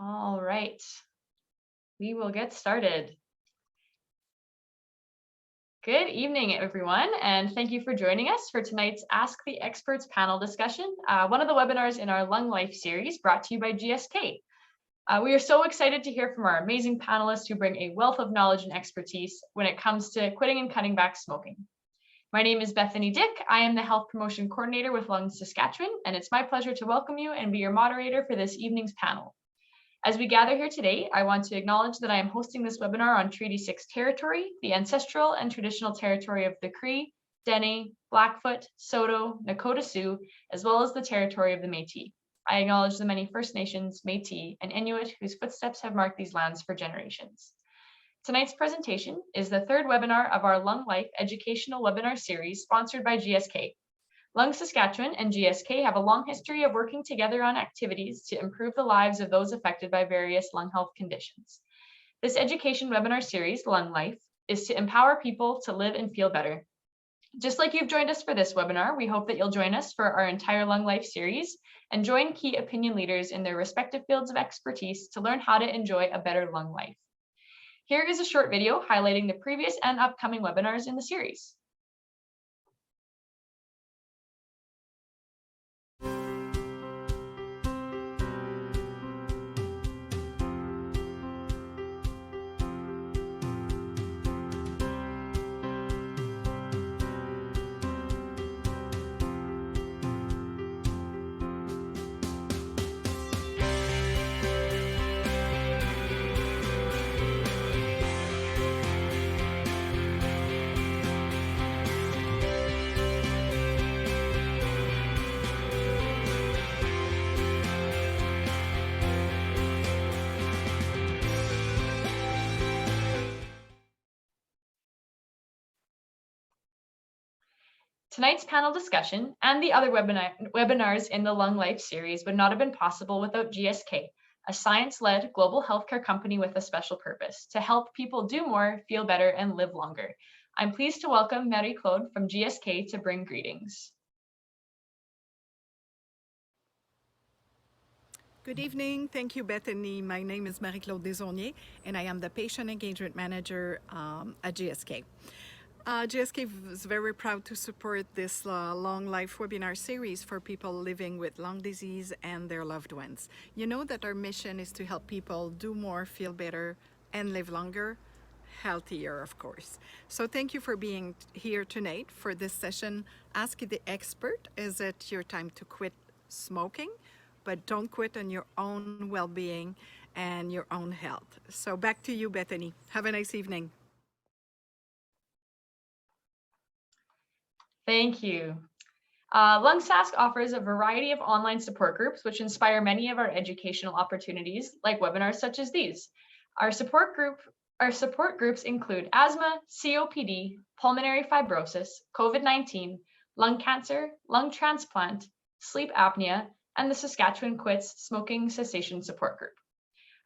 All right, we will get started. Good evening, everyone, and thank you for joining us for tonight's Ask the Experts panel discussion, one of the webinars in our Lung Life series brought to you by GSK. We are so excited to hear from our amazing panelists who bring a wealth of knowledge and expertise when it comes to quitting and cutting back smoking. My name is Bethany Dick. I am the Health Promotion Coordinator with Lung Saskatchewan, and it's my pleasure to welcome you and be your moderator for this evening's panel. As we gather here today, I want to acknowledge that I am hosting this webinar on Treaty 6 territory, the ancestral and traditional territory of the Cree, Dene, Blackfoot, Saulteaux, Nakota Sioux, as well as the territory of the Métis. I acknowledge the many First Nations, Métis, and Inuit whose footsteps have marked these lands for generations. Tonight's presentation is the third webinar of our Lung Life educational webinar series sponsored by GSK. Lung Saskatchewan and GSK have a long history of working together on activities to improve the lives of those affected by various lung health conditions. This education webinar series, Lung Life, is to empower people to live and feel better. Just like you've joined us for this webinar, we hope that you'll join us for our entire Lung Life series and join key opinion leaders in their respective fields of expertise to learn how to enjoy a better lung life. Here is a short video highlighting the previous and upcoming webinars in the series. Tonight's panel discussion and the other webinars in the Lung Life series would not have been possible without GSK, a science-led global healthcare company with a special purpose to help people do more, feel better, and live longer. I'm pleased to welcome Marie-Claude from GSK to bring greetings. Good evening. Thank you, Bethany. My name is Marie-Claude Desaulniers, and I am the Patient Engagement Manager at GSK. GSK is very proud to support this Lung Life webinar series for people living with lung disease and their loved ones. You know that our mission is to help people do more, feel better, and live longer, healthier, of course. So thank you for being here tonight for this session. Ask the expert, is it your time to quit smoking? But don't quit on your own well-being and your own health. So back to you, Bethany. Have a nice evening. Thank you. LungSask offers a variety of online support groups which inspire many of our educational opportunities, like webinars such as these. Our support groups include asthma, COPD, pulmonary fibrosis, COVID-19, lung cancer, lung transplant, sleep apnea, and the Saskatchewan Quits Smoking Cessation Support Group.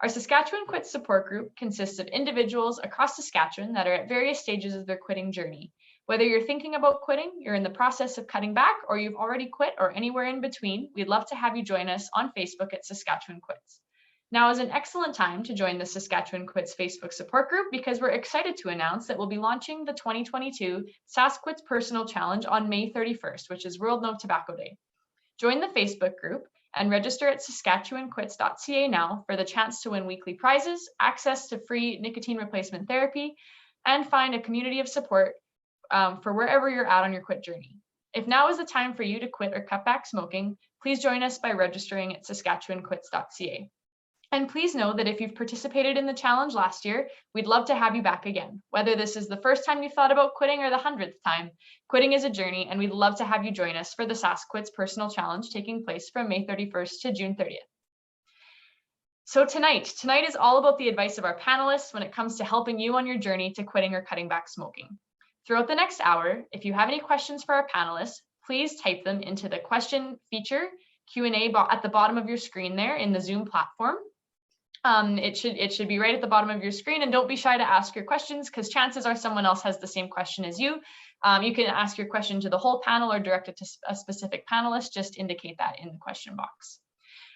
Our Saskatchewan Quits Support Group consists of individuals across Saskatchewan that are at various stages of their quitting journey. Whether you're thinking about quitting, you're in the process of cutting back, or you've already quit, or anywhere in between, we'd love to have you join us on Facebook at Saskatchewan Quits. Now is an excellent time to join the Saskatchewan Quits Facebook support group because we're excited to announce that we'll be launching the 2022 Sask Quits Personal Challenge on May 31st, which is World No Tobacco Day. Join the Facebook group and register at saskatchewanquits.ca now for the chance to win weekly prizes, access to free nicotine replacement therapy, and find a community of support for wherever you're at on your quit journey. If now is the time for you to quit or cut back smoking, please join us by registering at saskatchewanquits.ca. And please know that if you've participated in the challenge last year, we'd love to have you back again. Whether this is the first time you thought about quitting or the 100th time, quitting is a journey, and we'd love to have you join us for the Sask Quits Personal Challenge taking place from May 31st to June 30th. So tonight is all about the advice of our panelists when it comes to helping you on your journey to quitting or cutting back smoking. Throughout the next hour, if you have any questions for our panelists, please type them into the question feature Q&A at the bottom of your screen there in the Zoom platform. It should be right at the bottom of your screen, and don't be shy to ask your questions because chances are someone else has the same question as you. You can ask your question to the whole panel or direct it to a specific panelist. Just indicate that in the question box.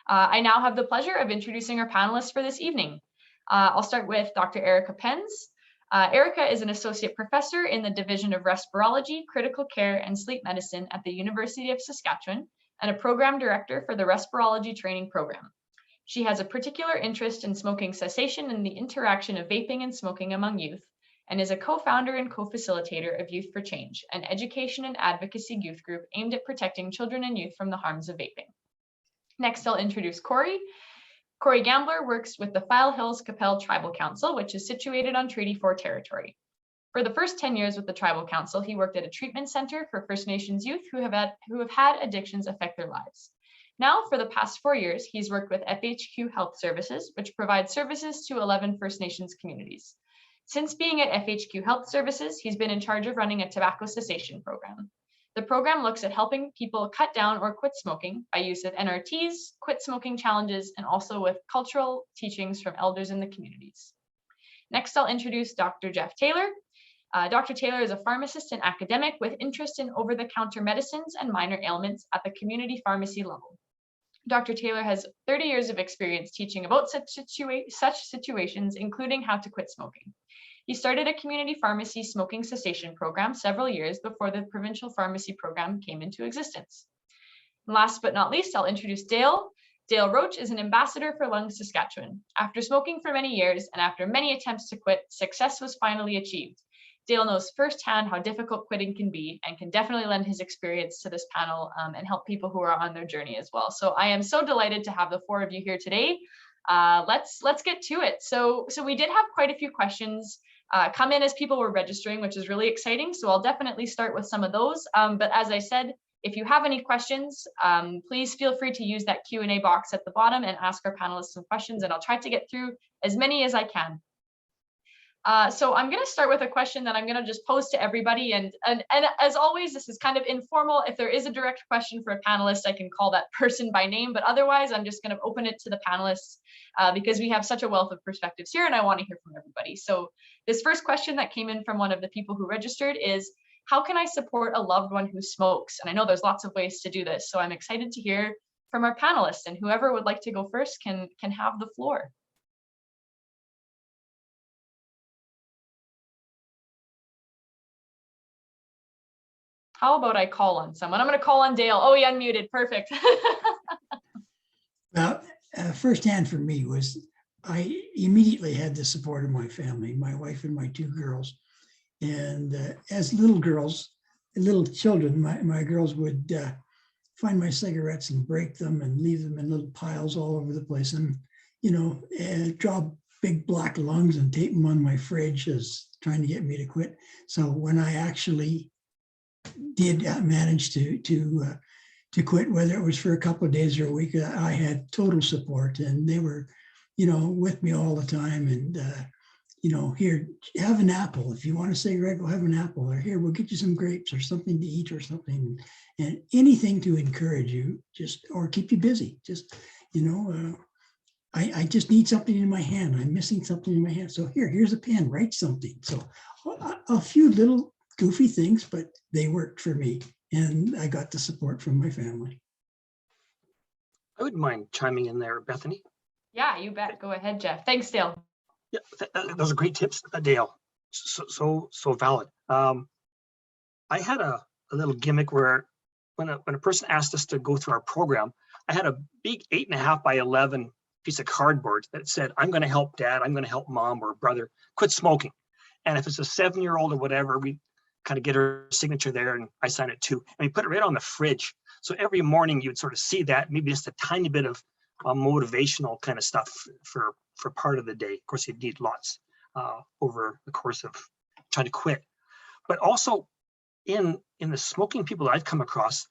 I now have the pleasure of introducing our panelists for this evening. I'll start with Dr. Erica Penz. Erica is an associate professor in the Division of Respirology, Critical Care, and Sleep Medicine at the University of Saskatchewan, and a program director for the Respirology Training Program. She has a particular interest in smoking cessation and the interaction of vaping and smoking among youth, and is a co-founder and co-facilitator of Youth for Change, an education and advocacy youth group aimed at protecting children and youth from the harms of vaping. Next, I'll introduce Corey. Corey Gambler works with the File Hills Qu'Appelle Tribal Council, which is situated on Treaty 4 territory. For the first 10 years with the Tribal Council, he worked at a treatment center for First Nations youth who have had addictions affect their lives. Now, for the past 4 years, he's worked with FHQ Health Services, which provides services to 11 First Nations communities. Since being at FHQ Health Services, he's been in charge of running a tobacco cessation program. The program looks at helping people cut down or quit smoking by use of NRTs, quit smoking challenges, and also with cultural teachings from elders in the communities. Next, I'll introduce Dr. Jeff Taylor. Dr. Taylor is a pharmacist and academic with interest in over-the-counter medicines and minor ailments at the community pharmacy level. Dr. Taylor has 30 years of experience teaching about such situations, including how to quit smoking. He started a community pharmacy smoking cessation program several years before the provincial pharmacy program came into existence. And last but not least, I'll introduce Dale. Dale Roach is an ambassador for Lung Saskatchewan. After smoking for many years and after many attempts to quit, success was finally achieved. Dale knows firsthand how difficult quitting can be and can definitely lend his experience to this panel and help people who are on their journey as well. So I am so delighted to have the four of you here today. Let's get to it. So we did have quite a few questions come in as people were registering, which is really exciting. So I'll definitely start with some of those. But as I said, if you have any questions, please feel free to use that Q&A box at the bottom and ask our panelists some questions, and I'll try to get through as many as I can. So I'm going to start with a question that I'm going to just pose to everybody. And as always, this is kind of informal. If there is a direct question for a panelist, I can call that person by name. But otherwise, I'm just going to open it to the panelists because we have such a wealth of perspectives here and I want to hear from everybody. So this first question that came in from one of the people who registered is, how can I support a loved one who smokes? And I know there's lots of ways to do this. So I'm excited to hear from our panelists, and whoever would like to go first can have the floor. How about I call on someone? I'm going to call on Dale. Oh, he unmuted. Perfect. Well, firsthand for me was I immediately had the support of my family, my wife and my two girls. And as little girls, little children, my girls would find my cigarettes and break them and leave them in little piles all over the place. And, you know, draw big black lungs and tape them on my fridge as trying to get me to quit. So when I actually did manage to quit, whether it was for a couple of days or a week, I had total support, and they were, you know, with me all the time. And you know, here, have an apple. If you want a cigarette, go have an apple. Or here, we'll get you some grapes or something to eat or something, and anything to encourage you, just or keep you busy. Just, you know, I just need something in my hand. I'm missing something in my hand. So here's a pen. Write something. So a few little goofy things, but they worked for me, and I got the support from my family. I wouldn't mind chiming in there, Bethany. Yeah, you bet. Go ahead, Jeff. Thanks, Dale. Yeah, those are great tips, Dale. So valid. I had a little gimmick where when a person asked us to go through our program, I had a big 8.5 by 11 piece of cardboard that said, "I'm going to help Dad, I'm going to help Mom or brother quit smoking." And if it's a 7-year-old or whatever, we kind of get her signature there, and I sign it too. And we put it right on the fridge. So every morning you'd sort of see that, maybe just a tiny bit of motivational kind of stuff for part of the day. Of course, you'd need lots over the course of trying to quit. But also in the smoking people that I've come across,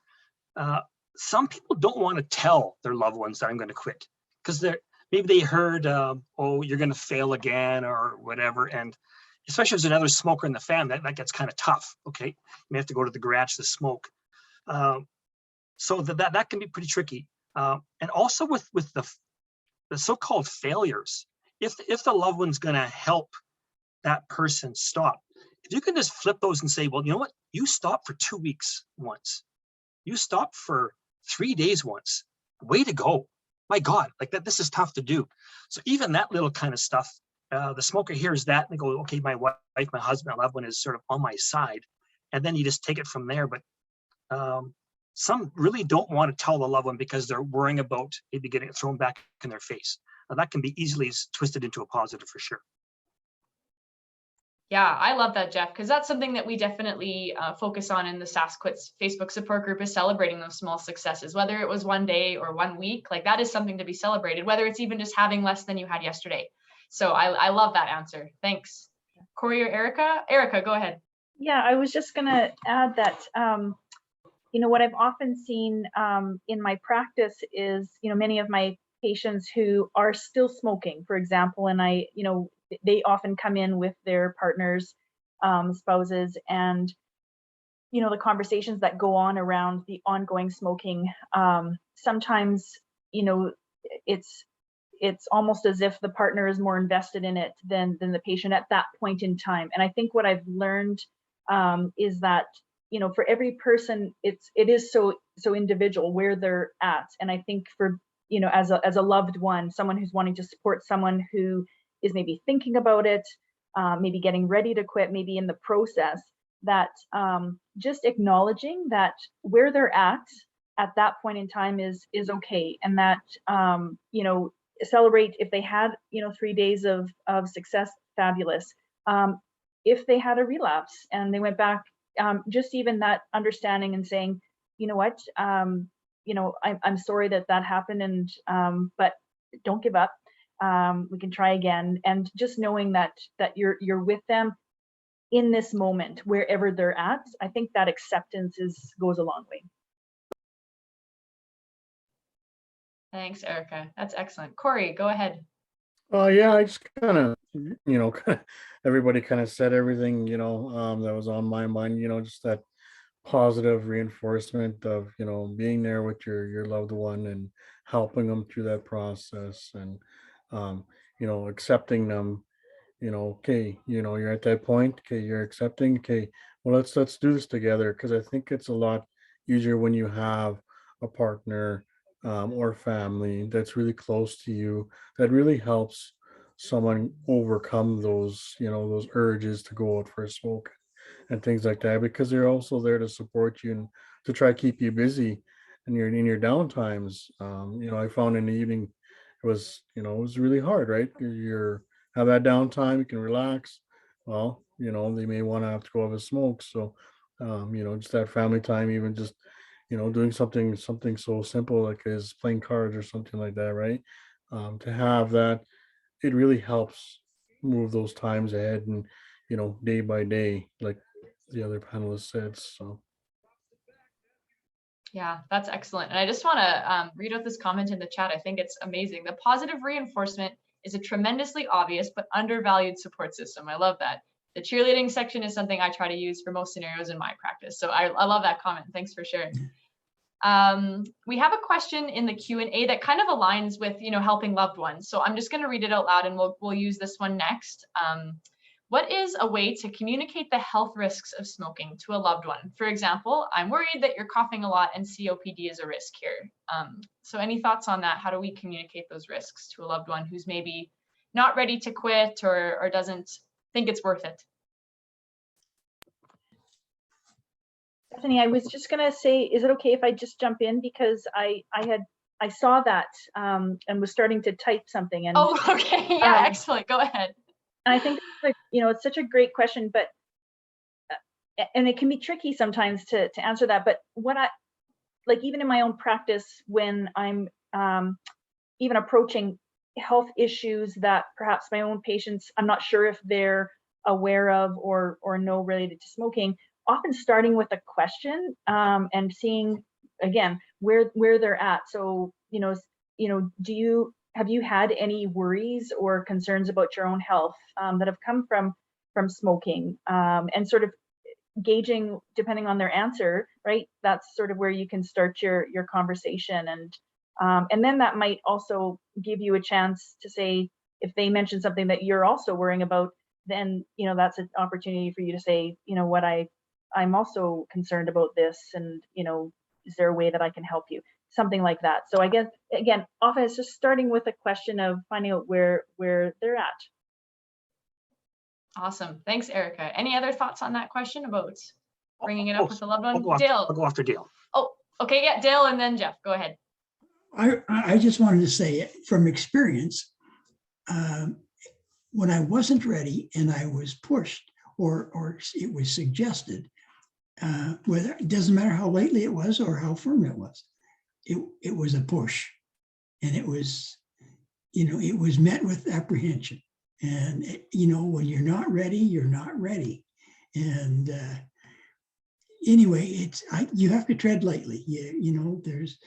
some people don't want to tell their loved ones that I'm going to quit because maybe they heard, oh, you're going to fail again or whatever. And especially if there's another smoker in the family, that gets kind of tough. Okay, you may have to go to the garage to smoke. So that can be pretty tricky. And also with the so-called failures, if the loved one's going to help that person stop, if you can just flip those and say, well, you know what, you stopped for 2 weeks once, you stopped for 3 days once, way to go. my God, like that, this is tough to do. So even that little kind of stuff, the smoker hears that and they go, okay, my wife, my husband, my loved one is sort of on my side. And then you just take it from there. But some really don't want to tell the loved one because they're worrying about maybe getting it thrown back in their face. Now, that can be easily twisted into a positive for sure. Yeah, I love that, Jeff, because that's something that we definitely focus on in the SaskQuits Facebook support group, is celebrating those small successes, whether it was one day or 1 week, like that is something to be celebrated, whether it's even just having less than you had yesterday. So I love that answer. Thanks. Corey or Erica? Erica, go ahead. Yeah, I was just going to add that, what I've often seen in my practice is, many of my patients who are still smoking, for example, and they often come in with their partners, spouses, and, the conversations that go on around the ongoing smoking. Sometimes, it's almost as if the partner is more invested in it than the patient at that point in time. And I think what I've learned is that, for every person, it is so individual where they're at. And I think for, as a loved one, someone who's wanting to support someone who is maybe thinking about it, maybe getting ready to quit, maybe in the process, that just acknowledging that where they're at that point in time is okay. And that, celebrate if they had, 3 days of success, fabulous. If they had a relapse and they went back, just even that understanding and saying, you know what, I'm sorry that happened, and but don't give up. We can try again, and just knowing that you're with them in this moment wherever they're at. I think that acceptance goes a long way. Thanks, Erica. That's excellent. Corey, go ahead. Yeah, I just kind of, everybody kind of said everything, that was on my mind, just that positive reinforcement of, being there with your loved one and helping them through that process, and, accepting them, okay, you're at that point, okay, you're accepting, okay, well, let's do this together. Cause I think it's a lot easier when you have a partner, or family that's really close to you, that really helps someone overcome those urges to go out for a smoke and things like that, because they're also there to support you and to try to keep you busy and in your down times. I found in the evening it was really hard, right? You're have that downtime, you can relax. Well, they may want to have to go have a smoke. So just that family time, even just doing something so simple like is playing cards or something like that, right? To have that, it really helps move those times ahead, and day by day, like the other panelists said. So Yeah, that's excellent. And I just want to read out this comment in the chat. I think it's amazing. The positive reinforcement is a tremendously obvious but undervalued support system. I love that. The cheerleading section is something I try to use for most scenarios in my practice. So I love that comment. Thanks for sharing. We have a question in the Q&A that kind of aligns with, helping loved ones. So I'm just going to read it out loud, and we'll use this one next. What is a way to communicate the health risks of smoking to a loved one? For example, I'm worried that you're coughing a lot and COPD is a risk here. So any thoughts on that? How do we communicate those risks to a loved one who's maybe not ready to quit or doesn't think it's worth it? Stephanie, I was just gonna say, is it okay if I just jump in, because I saw that and was starting to type something. And oh, okay, yeah, excellent. Go ahead. And I think it's such a great question, but and it can be tricky sometimes to answer that. But what I like, even in my own practice, when I'm even approaching health issues that perhaps my own patients, I'm not sure if they're aware of or know related to smoking, often starting with a question and seeing again where they're at. So have you had any worries or concerns about your own health that have come from smoking, and sort of gauging depending on their answer, right? That's sort of where you can start your conversation, and then that might also give you a chance to say, if they mention something that you're also worrying about, then that's an opportunity for you to say, what I'm also concerned about this, and is there a way that I can help you? something like that. So I guess, again, often it's just starting with a question of finding out where they're at. Awesome. Thanks, Erica. Any other thoughts on that question about bringing it Oh, up with a loved I'll one? I'll Dale. go after Dale. Oh, okay. Yeah, Dale and then Jeff. Go ahead. I just wanted to say from experience, when I wasn't ready and I was pushed or it was suggested, whether it doesn't matter how lately it was or how firm it was, it was a push, and it was, it was met with apprehension. And when you're not ready, you're not ready. And anyway, you have to tread lightly. There's,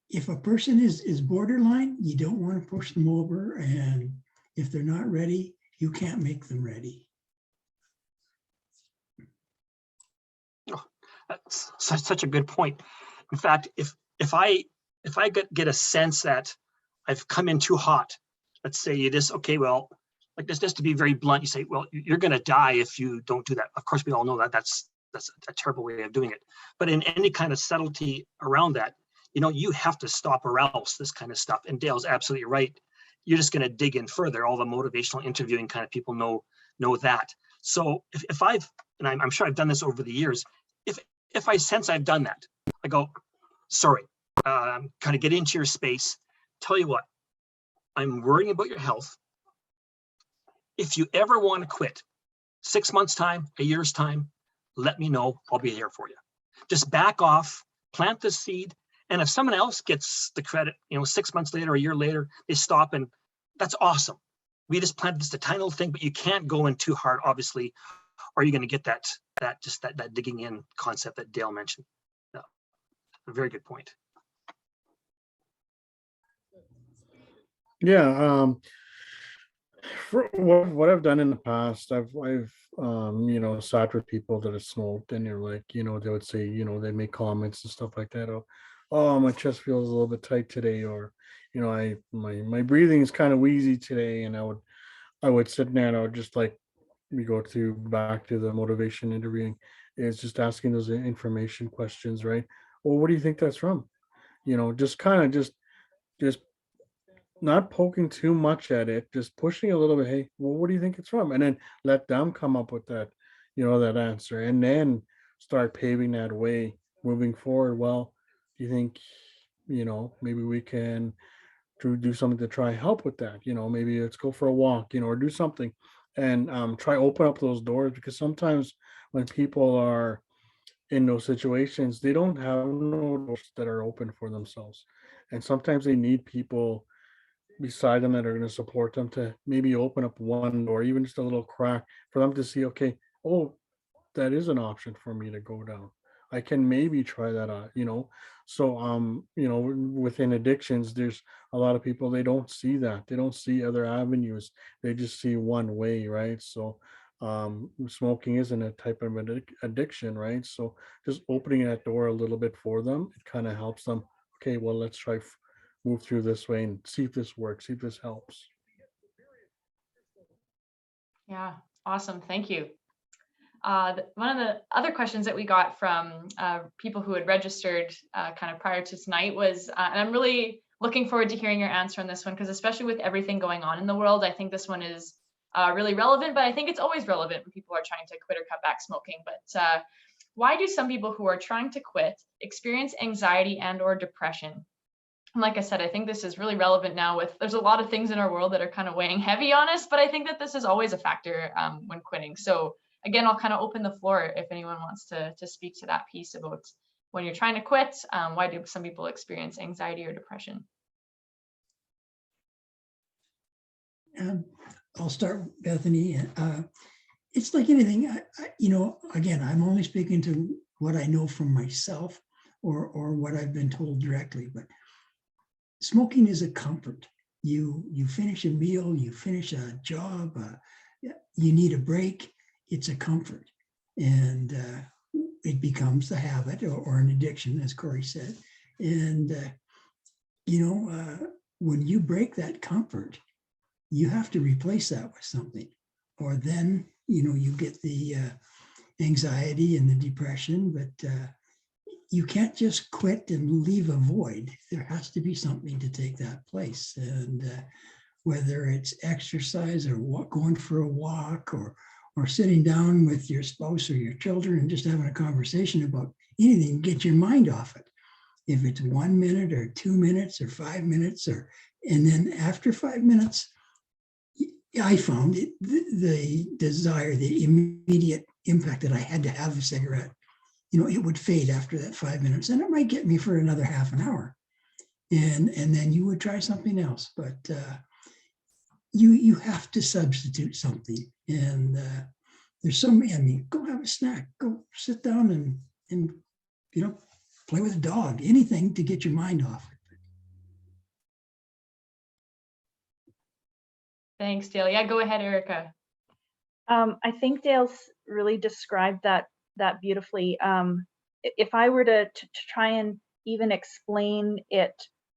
if a person is borderline, you don't want to push them over, and if they're not ready, you can't make them ready. Oh, that's such a good point. In fact, if I get a sense that I've come in too hot, let's say you just, okay, well, like this, just to be very blunt, you say, well, you're going to die if you don't do that. Of course, we all know that that's a terrible way of doing it. But in any kind of subtlety around that, you have to stop or else, this kind of stuff. And Dale's absolutely right. You're just going to dig in further. All the motivational interviewing kind of people know that. So if I've, and I'm sure I've done this over the years, if I sense I've done that, I go, sorry, kind of get into your space. Tell you what, I'm worrying about your health. If you ever want to quit, 6 months time, a year's time, let me know. I'll be here for you. Just back off, plant the seed. And if someone else gets the credit, 6 months later, a year later, they stop, and that's awesome. We just planted just a tiny little thing, but you can't go in too hard, obviously, or you're going to get that digging in concept that Dale mentioned. Yeah, a very good point. Yeah. For what I've done in the past, I've sat with people that have smoked, and they're like, they would say, they make comments and stuff like that. Oh, my chest feels a little bit tight today, or my breathing is kind of wheezy today, and I would sit there and I would just, like, we go back to the motivation interviewing, is just asking those information questions, right? Well, what do you think that's from? Just kind of just not poking too much at it, just pushing a little bit. Hey, well, what do you think it's from? And then let them come up with that, that answer, and then start paving that way moving forward. Well, do you think, maybe we can do something to try help with that? Maybe let's go for a walk, or do something, and try open up those doors, because sometimes when people are in those situations, they don't have no doors that are open for themselves, and sometimes they need people beside them that are going to support them to maybe open up one door, even just a little crack, for them to see, okay, oh, that is an option for me to go down. I can maybe try that out. So within addictions, there's a lot of people, they don't see that. They don't see other avenues. They just see one way, right? So smoking isn't a type of addiction, right? So just opening that door a little bit for them, it kind of helps them. Okay, well, let's try move through this way and see if this works, see if this helps. Yeah, awesome. Thank you. One of the other questions that we got from people who had registered kind of prior to tonight was, and I'm really looking forward to hearing your answer on this one, because especially with everything going on in the world, I think this one is really relevant, but I think it's always relevant when people are trying to quit or cut back smoking. But why do some people who are trying to quit experience anxiety and or depression? And like I said, I think this is really relevant now there's a lot of things in our world that are kind of weighing heavy on us, but I think that this is always a factor when quitting. So again, I'll kind of open the floor if anyone wants to speak to that piece about when you're trying to quit, why do some people experience anxiety or depression? I'll start, Bethany. It's like anything, again, I'm only speaking to what I know from myself or what I've been told directly, but smoking is a comfort. You finish a meal, you finish a job, you need a break, it's a comfort. And it becomes a habit or an addiction, as Corey said. And, when you break that comfort, you have to replace that with something, or then, you get the anxiety and the depression. But, you can't just quit and leave a void. There has to be something to take that place. And whether it's exercise or going for a walk or sitting down with your spouse or your children and just having a conversation about anything, get your mind off it. If it's 1 minute or 2 minutes or 5 minutes, and then after 5 minutes, I found the desire, the immediate impact that I had to have a cigarette, it would fade after that 5 minutes, and it might get me for another half an hour. And then you would try something else, but you have to substitute something. And there's go have a snack, go sit down and play with a dog, anything to get your mind off it. Thanks, Dale. Yeah, go ahead, Erica. I think Dale's really described that beautifully. If I were to try and even explain it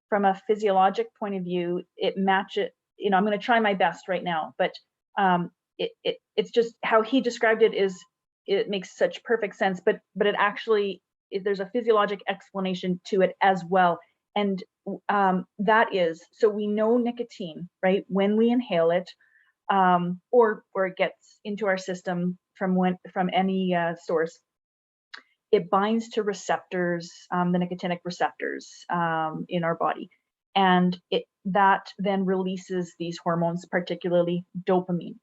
from a physiologic point of view, I'm going to try my best right now, but it's just how he described it makes such perfect sense, but it actually, there's a physiologic explanation to it as well. And that is, so we know nicotine, right? When we inhale it, or it gets into our system from any source, it binds to receptors, the nicotinic receptors in our body, and that then releases these hormones, particularly dopamine.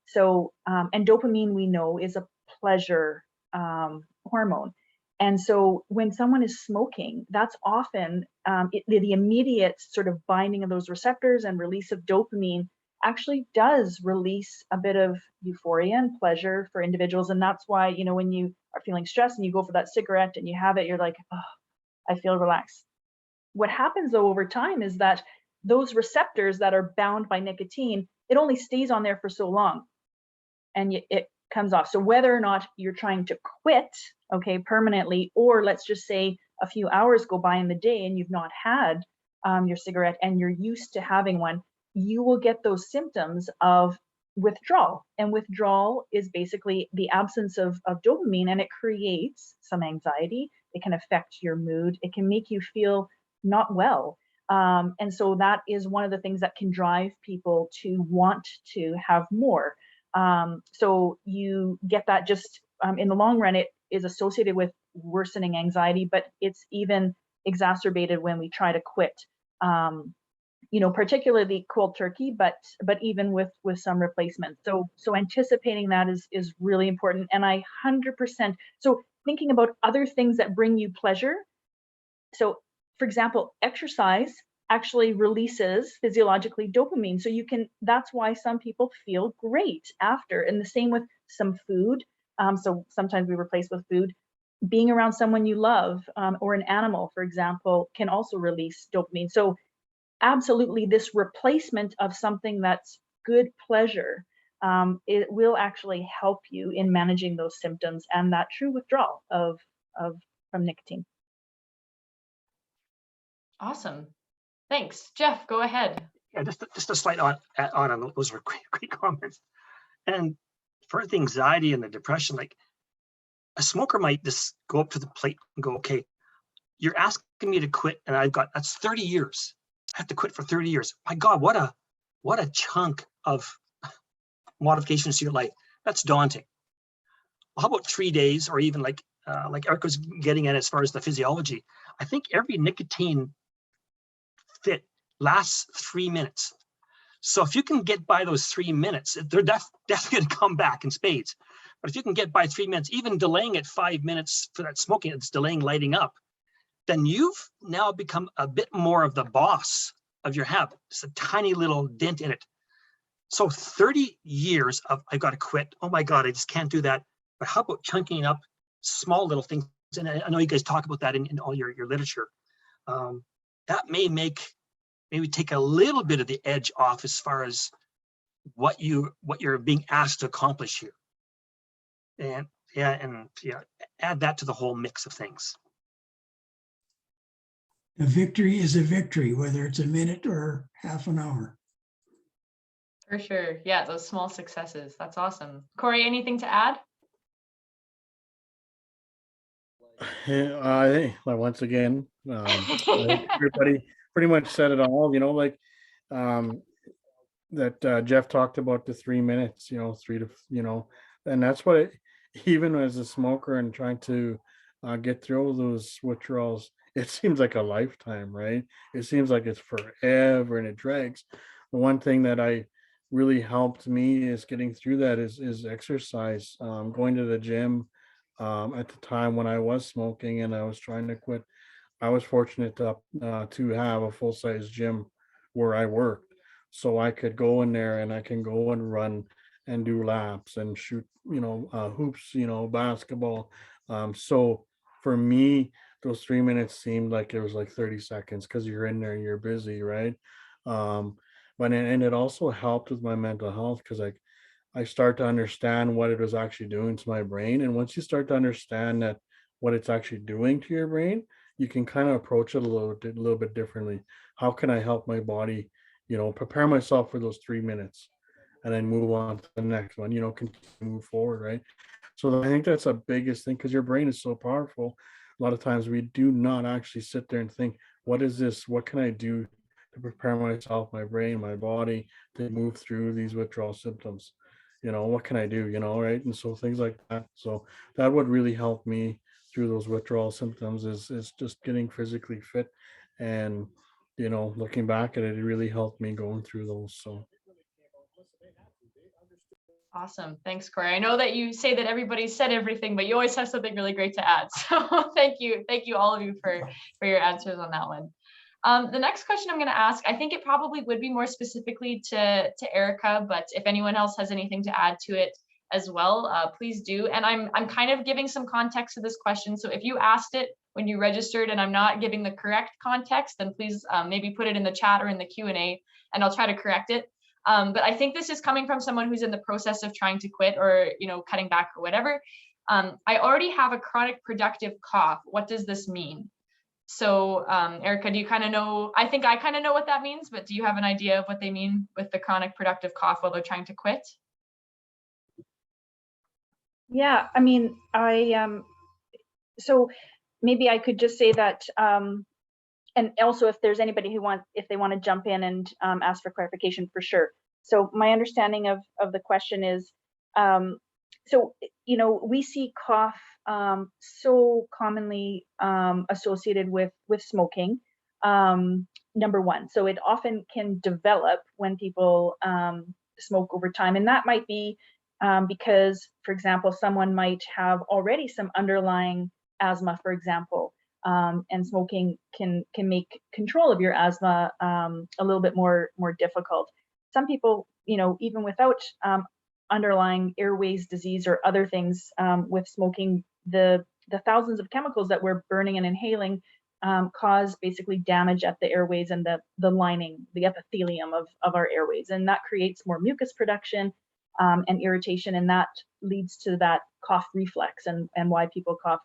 So, and dopamine we know is a pleasure hormone. And so when someone is smoking, that's often the immediate sort of binding of those receptors and release of dopamine actually does release a bit of euphoria and pleasure for individuals. And that's why, when you are feeling stressed and you go for that cigarette and you have it, you're like, oh, I feel relaxed. What happens though over time is that those receptors that are bound by nicotine, it only stays on there for so long and it comes off. So whether or not you're trying to quit, okay, permanently, or let's just say a few hours go by in the day and you've not had your cigarette and you're used to having one, you will get those symptoms of withdrawal. And withdrawal is basically the absence of dopamine, and it creates some anxiety. It can affect your mood. It can make you feel not well. And so that is one of the things that can drive people to want to have more. So you get that just in the long run, it is associated with worsening anxiety, but it's even exacerbated when we try to quit. Particularly cold turkey, but even with some replacements. So anticipating that is really important. And I 100%, so thinking about other things that bring you pleasure. So for example, exercise actually releases physiologically dopamine. So that's why some people feel great after. And the same with some food. So sometimes we replace with food. Being around someone you love, or an animal, for example, can also release dopamine. So absolutely, this replacement of something that's good pleasure, it will actually help you in managing those symptoms and that true withdrawal from nicotine. Awesome. Thanks. Jeff, go ahead. Yeah, just a slight on those were great comments. And for the anxiety and the depression, like a smoker might just go up to the plate and go, okay, you're asking me to quit, and that's 30 years. I have to quit for 30 years. My God, what a chunk of modifications to your life. That's daunting. Well, how about 3 days, or even like Erica's getting at as far as the physiology? I think every nicotine fit lasts 3 minutes. So if you can get by those 3 minutes, they're definitely going to come back in spades. But if you can get by 3 minutes, even delaying it 5 minutes for that smoking, it's delaying lighting up, then you've now become a bit more of the boss of your habit. Just a tiny little dent in it. So 30 years of, I've got to quit. Oh my God, I just can't do that. But how about chunking up small little things? And I know you guys talk about that in all your literature. That may maybe take a little bit of the edge off as far as what you're being asked to accomplish here. And add that to the whole mix of things. A victory is a victory, whether it's a minute or half an hour. For sure. Yeah, those small successes. That's awesome. Corey, anything to add? I think, well, once again, I think everybody pretty much said it all, like, um, that Jeff talked about the 3 minutes, three to, and that's what even as a smoker and trying to get through those withdrawals, it seems like a lifetime, right? It seems like it's forever and it drags. The one thing that I really helped me is getting through that is exercise, going to the gym. At the time when I was smoking and I was trying to quit, I was fortunate to have a full size gym where I worked, so I could go in there and I can go and run and do laps and shoot, hoops, basketball. So for me, those 3 minutes seemed like it was like 30 seconds because you're in there and you're busy, right? Um, and it also helped with my mental health because I start to understand what it was actually doing to my brain. And once you start to understand that what it's actually doing to your brain, you can kind of approach it a little bit differently. How can I help my body, prepare myself for those 3 minutes and then move on to the next one, continue to move forward, right? So I think that's the biggest thing because your brain is so powerful. A lot of times we do not actually sit there and think, what is this? What can I do to prepare myself, my brain, my body to move through these withdrawal symptoms? What can I do, right? And so things like that. So that would really help me through those withdrawal symptoms is just getting physically fit. And, looking back at it, it really helped me going through those. So Awesome. Thanks, Corey. I know that you say that everybody said everything, but you always have something really great to add. So thank you. Thank you all of you for your answers on that one. The next question I'm going to ask, I think it probably would be more specifically to Erica, but if anyone else has anything to add to it as well, please do. And I'm kind of giving some context to this question. So if you asked it when you registered and I'm not giving the correct context, then please maybe put it in the chat or in the Q&A and I'll try to correct it. But I think this is coming from someone who's in the process of trying to quit or, cutting back or whatever. I already have a chronic productive cough. What does this mean? So Erica, do you kind of know? I think I kind of know what that means, but do you have an idea of what they mean with the chronic productive cough while they're trying to quit? Yeah, I mean, so maybe I could just say that, and also if there's anybody if they want to jump in and ask for clarification, for sure. So my understanding of the question is, so, we see cough so commonly associated with smoking, number one. So it often can develop when people smoke over time. And that might be because, for example, someone might have already some underlying asthma, for example, and smoking can make control of your asthma a little bit more difficult. Some people, even without underlying airways disease or other things, with smoking, the thousands of chemicals that we're burning and inhaling cause basically damage at the airways and the lining, the epithelium of our airways, and that creates more mucus production and irritation, and that leads to that cough reflex and why people cough.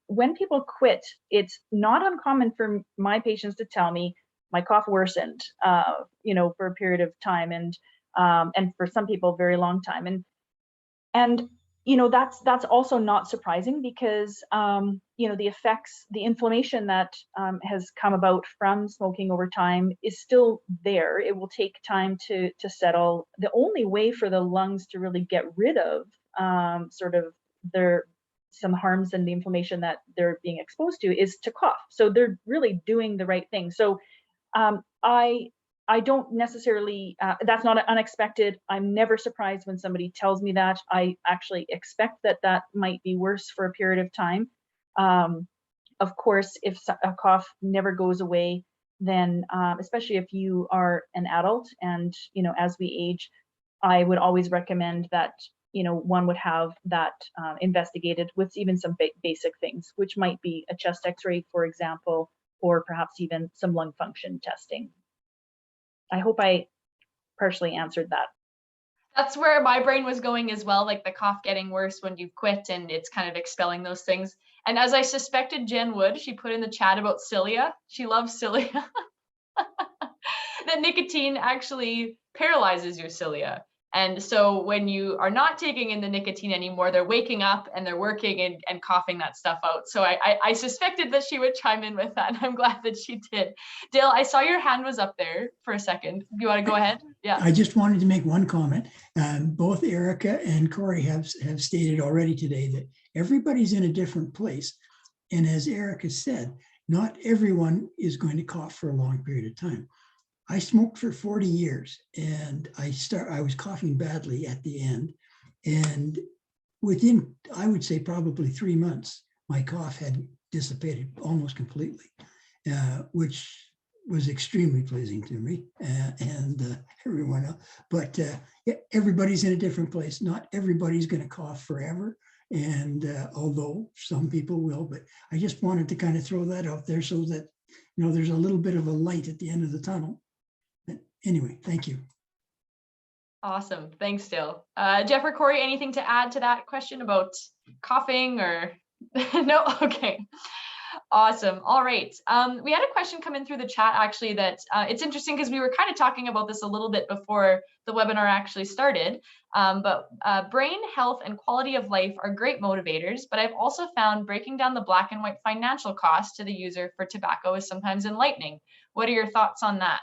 When people quit, it's not uncommon for my patients to tell me my cough worsened, for a period of time, and for some people, very long time, and that's also not surprising because the effects, the inflammation that has come about from smoking over time is still there. It will take time to settle. The only way for the lungs to really get rid of sort of some harms and the inflammation that they're being exposed to is to cough. So they're really doing the right thing. So I don't necessarily, that's not unexpected. I'm never surprised when somebody tells me that. I actually expect that might be worse for a period of time. Of course, if a cough never goes away, then especially if you are an adult and, as we age, I would always recommend that, one would have that investigated with even some basic things, which might be a chest x-ray, for example, or perhaps even some lung function testing. I hope I partially answered that. That's where my brain was going as well, like the cough getting worse when you quit and it's kind of expelling those things. And as I suspected Jen would, she put in the chat about cilia. She loves cilia. That nicotine actually paralyzes your cilia. And so when you are not taking in the nicotine anymore, they're waking up and they're working and coughing that stuff out. So I suspected that she would chime in with that, and I'm glad that she did. Dale, I saw your hand was up there for a second. Do you want to go ahead? Yeah. I just wanted to make one comment. Both Erica and Corey have stated already today that everybody's in a different place. And as Erica said, not everyone is going to cough for a long period of time. I smoked for 40 years and I was coughing badly at the end. And within, I would say probably 3 months, my cough had dissipated almost completely, which was extremely pleasing to me and everyone else. But yeah, everybody's in a different place. Not everybody's going to cough forever. And although some people will, but I just wanted to kind of throw that out there so that, you know, there's a little bit of a light at the end of the tunnel. But anyway, thank you. Awesome. Thanks, Dale. Jeff or Corey, anything to add to that question about coughing or no? Okay. Awesome. All right. We had a question come in through the chat actually that it's interesting because we were kind of talking about this a little bit before the webinar actually started. But brain health and quality of life are great motivators, but I've also found breaking down the black and white financial cost to the user for tobacco is sometimes enlightening. What are your thoughts on that?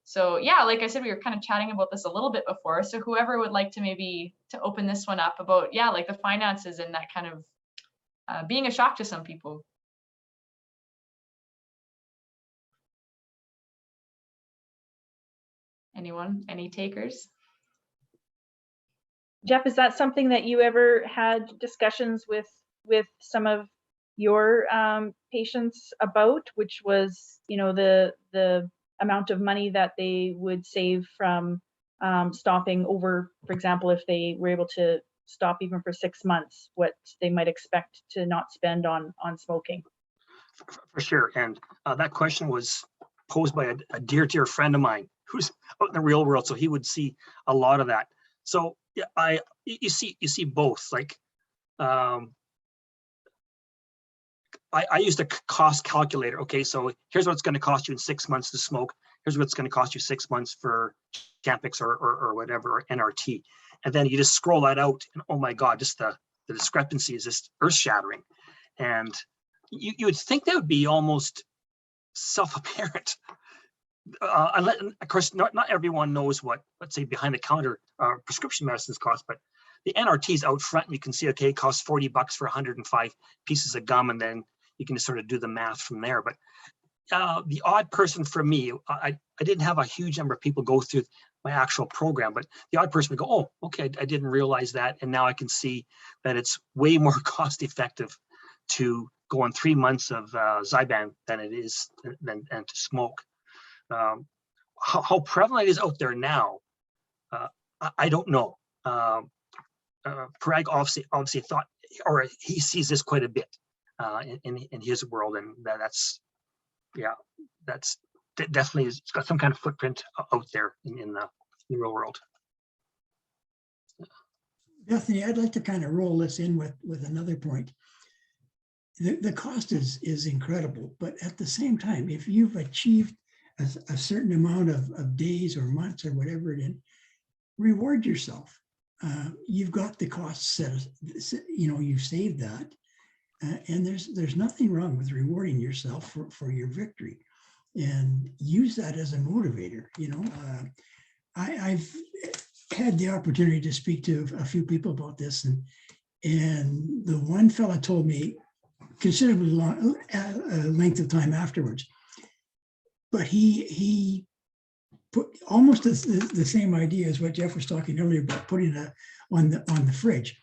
So yeah, like I said, we were kind of chatting about this a little bit before. So whoever would like to maybe to open this one up about, yeah, like the finances and that kind of being a shock to some people. Anyone, any takers? Jeff, is that something that you ever had discussions with some of your patients about, which was, you know, the amount of money that they would save from stopping over, for example, if they were able to stop even for 6 months, what they might expect to not spend on smoking? For sure. And that question was posed by a dear friend of mine who's out in the real world. So he would see a lot of that. So yeah, you see both. Like I used a cost calculator. Okay, so here's what it's going to cost you in 6 months to smoke. Here's what it's going to cost you 6 months for Champix or whatever, or NRT. And then you just scroll that out and oh my God, just the discrepancy is just earth shattering. And you would think that would be almost self-apparent. Of course, not everyone knows what, let's say, behind the counter prescription medicines cost, but the NRTs out front, you can see, okay, it costs $40 for 105 pieces of gum, and then you can just sort of do the math from there. But the odd person for me, I didn't have a huge number of people go through my actual program, but the odd person would go, oh, okay, I didn't realize that. And now I can see that it's way more cost effective to go on 3 months of Zyban than it is than to smoke. How prevalent it is out there now, I don't know. Parag obviously thought, or he sees this quite a bit in his world, and that's definitely has got some kind of footprint out there in the real world. Bethany, I'd like to kind of roll this in with another point. The cost is incredible, but at the same time, if you've achieved a certain amount of days or months or whatever it is, reward yourself. You've got the cost set, you know, you've saved that. And there's nothing wrong with rewarding yourself for your victory, and use that as a motivator. You know, I've had the opportunity to speak to a few people about this, and the one fella told me considerably long length of time afterwards, but he put almost the same idea as what Jeff was talking earlier about putting it on the fridge.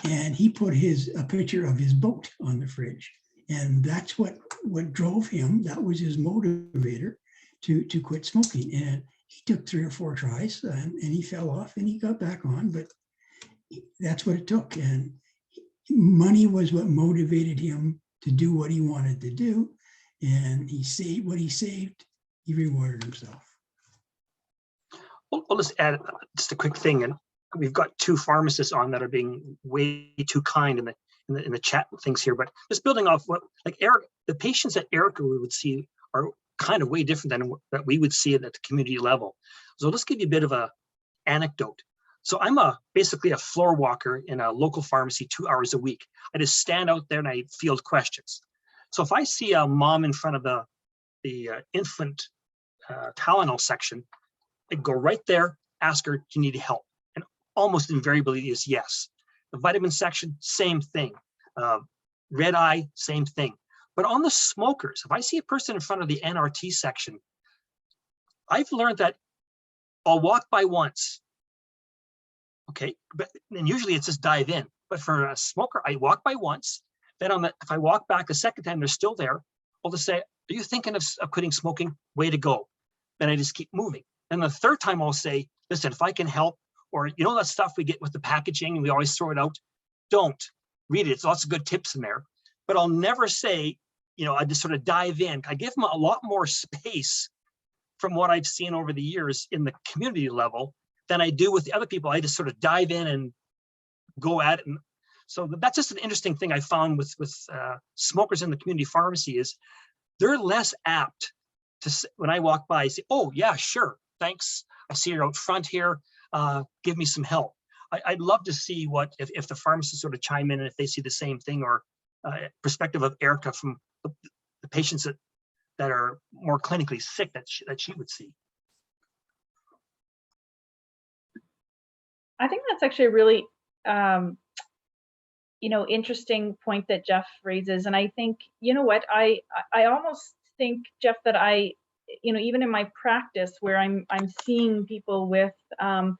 And he put a picture of his boat on the fridge. And that's what drove him. That was his motivator to quit smoking. And he took 3 or 4 tries and he fell off and he got back on, but that's what it took. And money was what motivated him to do what he wanted to do. And he saved what he saved, he rewarded himself. Well, let's add just a quick thing. And we've got 2 pharmacists on that are being way too kind in the chat things here, but just building off what, like Eric, the patients that Erica would see are kind of way different than that we would see it at the community level. So let's give you a bit of a anecdote. So I'm basically a floor walker in a local pharmacy 2 hours a week. I just stand out there and I field questions. So if I see a mom in front of the infant Tylenol section, I go right there, ask her, do you need help? And almost invariably is yes. The vitamin section, same thing. Red eye, same thing. But on the smokers, if I see a person in front of the NRT section, I've learned that I'll walk by once. Okay, and usually it's just dive in. But for a smoker, I walk by once. Then if I walk back a second time, they're still there. I'll just say, are you thinking of quitting smoking? Way to go. Then I just keep moving. And the third time I'll say, listen, if I can help, or you know that stuff we get with the packaging and we always throw it out, don't read it. It's lots of good tips in there. But I'll never say, I just sort of dive in. I give them a lot more space from what I've seen over the years in the community level than I do with the other people. I just sort of dive in and go at it. And so that's just an interesting thing I found with smokers in the community pharmacy is they're less apt to, when I walk by, say, oh yeah, sure, thanks. I see you're out front here. Give me some help. I'd love to see what, if the pharmacists sort of chime in and if they see the same thing, or perspective of Erica from the patients that are more clinically sick that she would see. I think that's actually a really, interesting point that Jeff raises. And I think, you know what, I almost think, Jeff, that even in my practice where I'm seeing people with 99%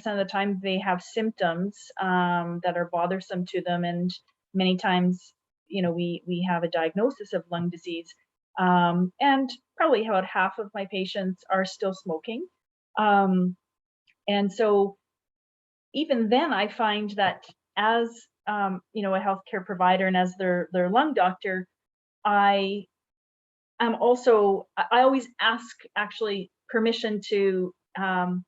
of the time they have symptoms that are bothersome to them, and many times we have a diagnosis of lung disease, and probably about half of my patients are still smoking, and so even then I find that as a healthcare provider and as their lung doctor, I always ask actually permission to, do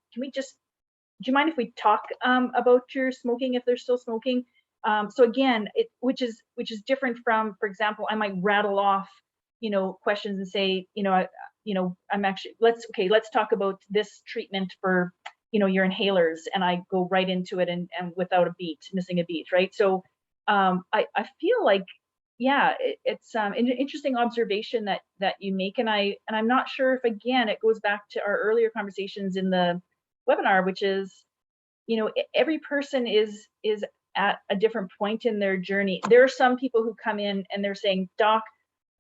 you mind if we talk about your smoking if they're still smoking? So again, which is different from, for example, I might rattle off, questions and say, I'm actually, let's talk about this treatment for, your inhalers, and I go right into it and without missing a beat, right? So I feel like, yeah, it's an interesting observation that you make, and I'm not sure if, again, it goes back to our earlier conversations in the webinar, which is, every person is at a different point in their journey. There are some people who come in and they're saying, Doc,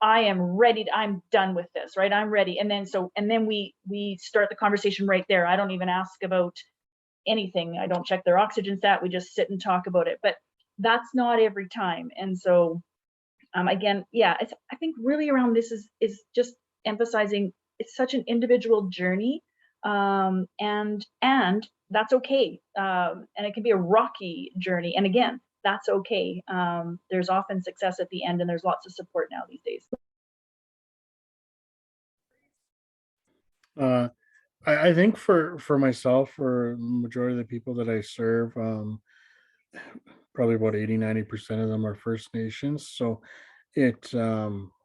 I am ready. I'm done with this, right? I'm ready. And then we start the conversation right there. I don't even ask about anything. I don't check their oxygen stat. We just sit and talk about it. But that's not every time. And so again, yeah, I think really around this is just emphasizing it's such an individual journey, and that's okay. And it can be a rocky journey. And again, that's okay. There's often success at the end, and there's lots of support now these days. I think for myself, for the majority of the people that I serve, probably about 80-90% of them are First Nations. So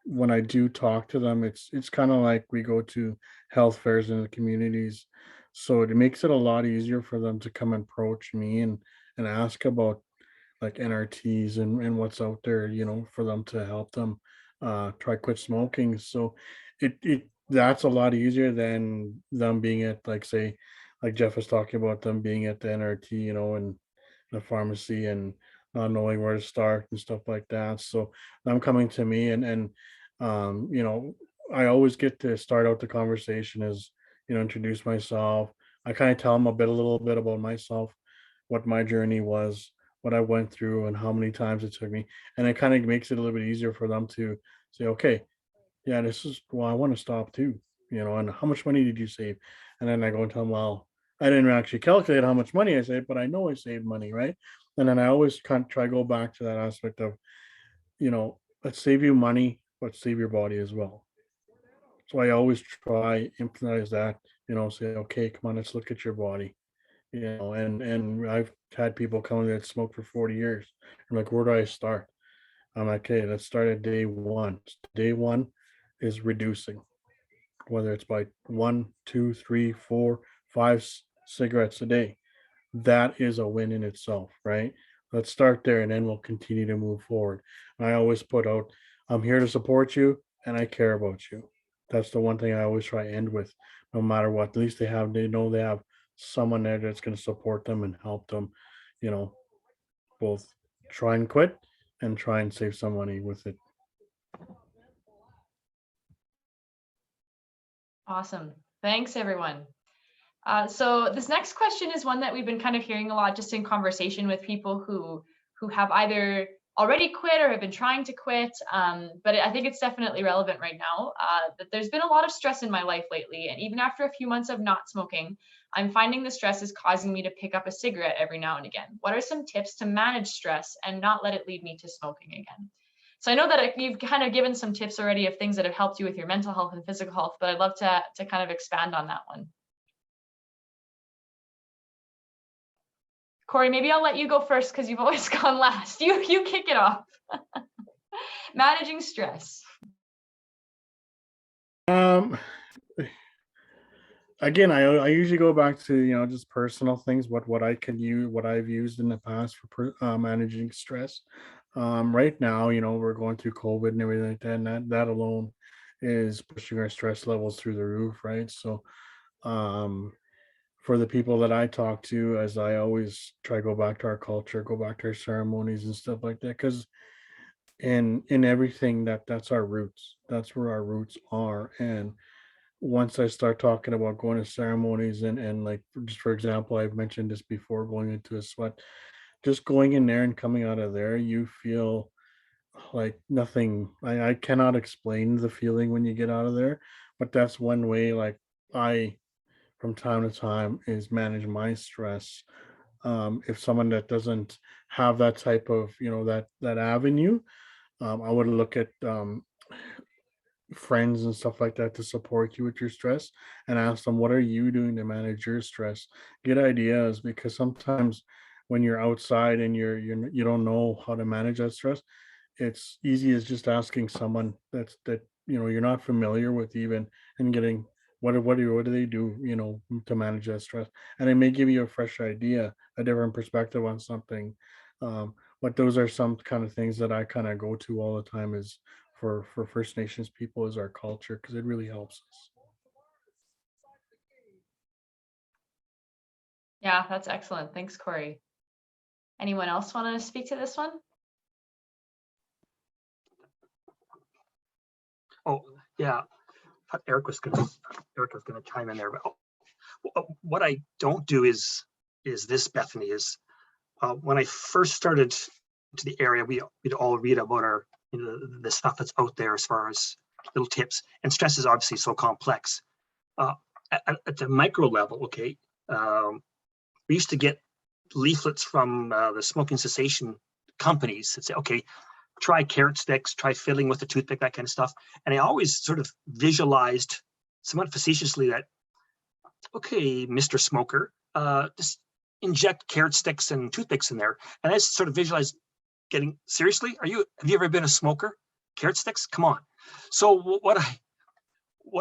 when I do talk to them, it's kind of like we go to health fairs in the communities. So it makes it a lot easier for them to come and approach me and ask about like NRTs and what's out there, for them to help them try quit smoking. So that's a lot easier than them being at, like, say, like Jeff was talking about, them being at the NRT, and the pharmacy and not knowing where to start and stuff like that. So them coming to me and I always get to start out the conversation as, introduce myself. I kind of tell them a little bit about myself, what my journey was, what I went through, and how many times it took me. And it kind of makes it a little bit easier for them to say, okay, yeah, I want to stop too, and how much money did you save? And then I go and tell them, well, I didn't actually calculate how much money I saved, but I know I saved money, right? And then I always kind of try to go back to that aspect of, let's save you money, but save your body as well. So I always try emphasize that, say, okay, come on, let's look at your body, and I've had people come that smoke for 40 years. I'm like, where do I start? I'm like, okay, let's start at day one. Day one is reducing, whether it's by 1, 2, 3, 4, 5 cigarettes a day, that is a win in itself, right? Let's start there and then we'll continue to move forward. And I always put out, I'm here to support you and I care about you. That's the one thing I always try to end with, no matter what. At least they know they have someone there that's going to support them and help them, you know, both try and quit and try and save some money with it. Awesome. Thanks, everyone. So this next question is one that we've been kind of hearing a lot just in conversation with people who have either already quit or have been trying to quit. But I think it's definitely relevant right now. That there's been a lot of stress in my life lately, and even after a few months of not smoking, I'm finding the stress is causing me to pick up a cigarette every now and again. What are some tips to manage stress and not let it lead me to smoking again? So I know that you've kind of given some tips already of things that have helped you with your mental health and physical health, but I'd love to kind of expand on that one. Corey, maybe I'll let you go first because you've always gone last. You kick it off. Managing stress. Again, I usually go back to just personal things, what I can use, what I've used in the past for managing stress. Right now, we're going through COVID and everything like that, and that alone is pushing our stress levels through the roof, right? So, for the people that I talk to, as I always try to go back to our culture, go back to our ceremonies and stuff like that, because in everything that's our roots. That's where our roots are. And once I start talking about going to ceremonies and like, just for example, I've mentioned this before, going into a sweat, just going in there and coming out of there, you feel like nothing. I cannot explain the feeling when you get out of there, but that's one way, like, I from time to time, is manage my stress. If someone that doesn't have that type of, that avenue, I would look at friends and stuff like that to support you with your stress, and ask them, what are you doing to manage your stress? Get ideas, because sometimes when you're outside and you don't know how to manage that stress, it's easy as just asking someone that you're not familiar with, even, and getting, what do they do, to manage that stress, and it may give you a fresh idea, a different perspective on something. But those are some kind of things that I kind of go to all the time, is for First Nations people, is our culture, because it really helps us. Yeah, that's excellent. Thanks, Corey. Anyone else want to speak to this one? Oh, yeah. Erica's gonna chime in there. But what I don't do is this, Bethany, is when I first started to the area, we'd all read about our, the stuff that's out there as far as little tips. And stress is obviously so complex. At the micro level, okay, we used to get leaflets from the smoking cessation companies that say, okay, try carrot sticks, try fiddling with a toothpick, that kind of stuff. And I always sort of visualized, somewhat facetiously, that, okay, Mr. Smoker, just inject carrot sticks and toothpicks in there. And I just sort of visualized getting, seriously, have you ever been a smoker? Carrot sticks? Come on. So what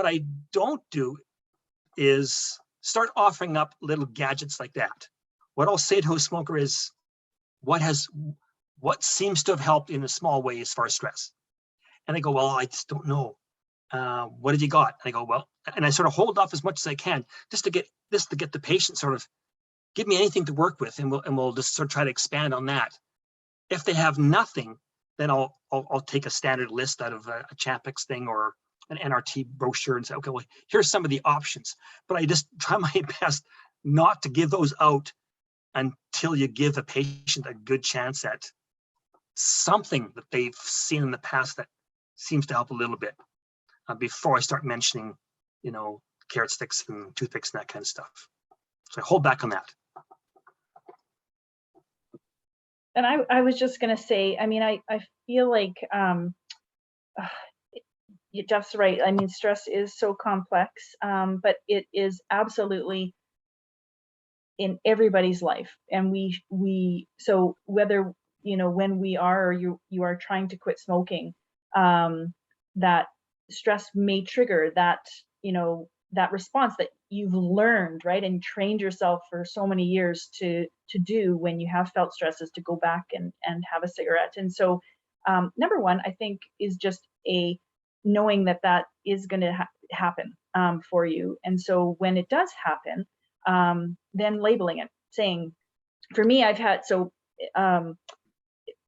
I don't do is start offering up little gadgets like that. What I'll say to a smoker is, what seems to have helped in a small way as far as stress? And they go, well, I just don't know. What have you got? And I go, well, and I sort of hold off as much as I can just to get the patient sort of give me anything to work with, and we'll just sort of try to expand on that. If they have nothing, then I'll take a standard list out of a Champix thing or an NRT brochure and say, okay, well, here's some of the options. But I just try my best not to give those out until you give the patient a good chance at something that they've seen in the past that seems to help a little bit, before I start mentioning, carrot sticks and toothpicks and that kind of stuff. So I hold back on that. And I was just going to say, I mean, I feel like Jeff's right. I mean, stress is so complex, but it is absolutely in everybody's life. And so whether, when we are, or you are trying to quit smoking, that stress may trigger that, that response that, you've learned, right, and trained yourself for so many years to do when you have felt stress, is to go back and have a cigarette. And so number one, I think, is just a knowing that that is going to happen for you. And so when it does happen, then labeling it, saying, for me, I've had, so